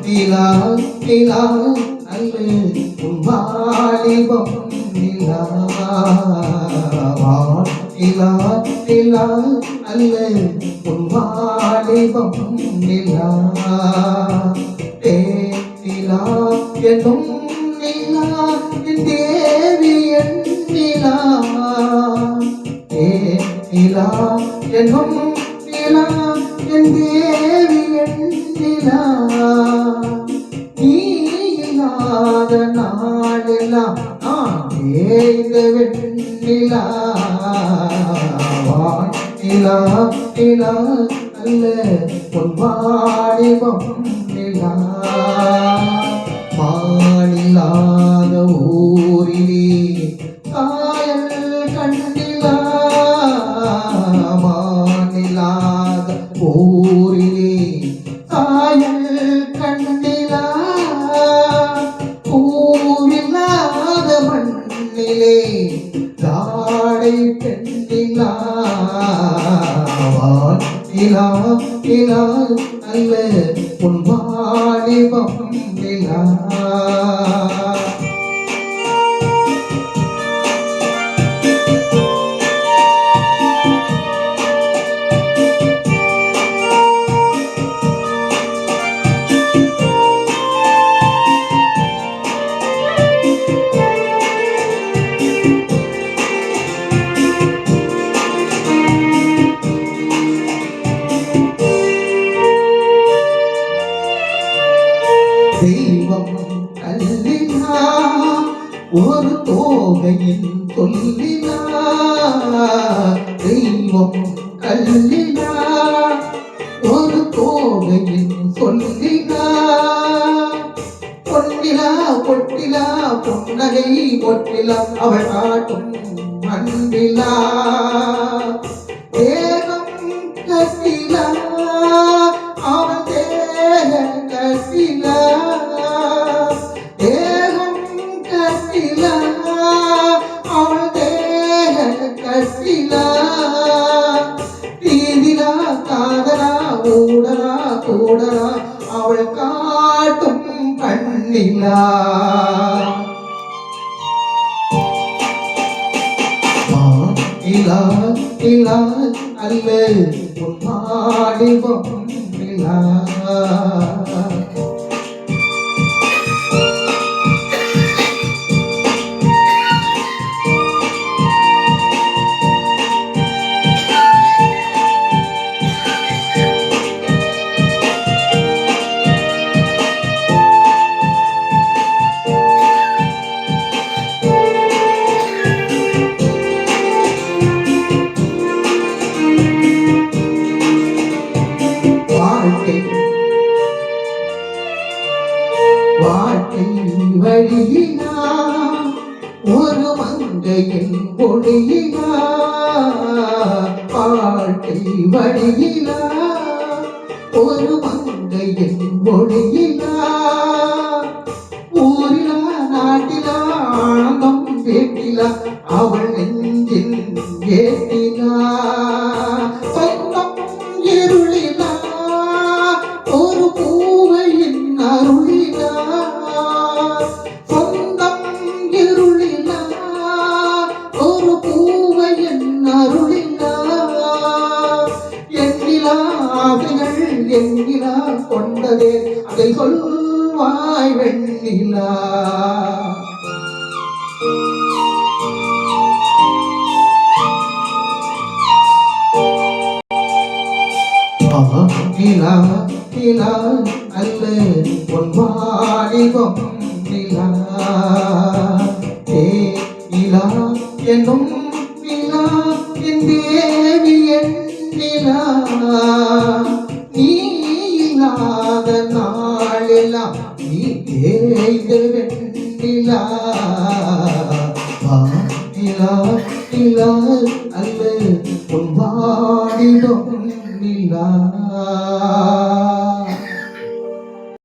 நிலா நிலா அல்ல உன் வாலிபம் நிலா நிலா நிலா அல்ல உன் வாலிபம் நிலா நிலா எனும் நிலா என் தேவி என் நிலா நிலா எனும் நிலா என் தேவி என் நிலா நீ இல்லாத நாளெல்லாம் நான் தேய்ந்த வெண்ணிலா நிலா நிலா அல்ல உன் வாலிபம் நிலா மாநிலாத ஊரிலே காயல் கண்ணிலா மாநிலாத ஊரிலே காயல் கண்ணிலா பூவில்லாத மண்ணிலே தாடை பெண்ணிலா நிலா நிலா அல்ல உன் வாலிபம் நிலா தெய்வம் கல்லினா ஒரு தோகையின் சொல்லினா தெய்வம் கல்லினா ஒரு தோகையின் சொல்லினா பொன்னிலா பொட்டிலா பொன்னகை பொட்டிலா அவள் காட்டும் அன்பிலா தேகம் கட்டிலா அவன் தேக கட்டிலா தேகம் கட்டிலா அவன் தேக கட்டிலா தீதிலா காதலா ஊடலா கூடலா அவள் காட்டும் கண்ணிலா நிலா நிலா அல்ல உன் வாலிபம் நிலா வாழ்க்கை வழியினா ஒரு மங்கையின் பொழியினா வாழ்க்கை வழியினா ஒரு மங்கையின் பொழியினா ஊரிலா நாட்டிலா ஆனந்தம் வேட்டிலா அவள் நெஞ்சின் ஏட்டிலா சொந்தம் இருளிலா ஒரு பூவையின் அருளிலா சொந்தம் இருளிலா ஒரு பூவையின் அருளிலா எண்ணிலா ஆசைகள் எண்ணிலா கொண்டதே அதை சொல்வாய் வெண்ணிலா நிலா நிலா அல்ல உன் வாலிபம் நிலா நிலா என்னும் நிலா என் தேவி என் நிலா நீ இல்லாத நாளெல்லாம் நீ தேய்ந்த வெண்ணிலா நிலா நிலா அல்ல உன் வாலிபம்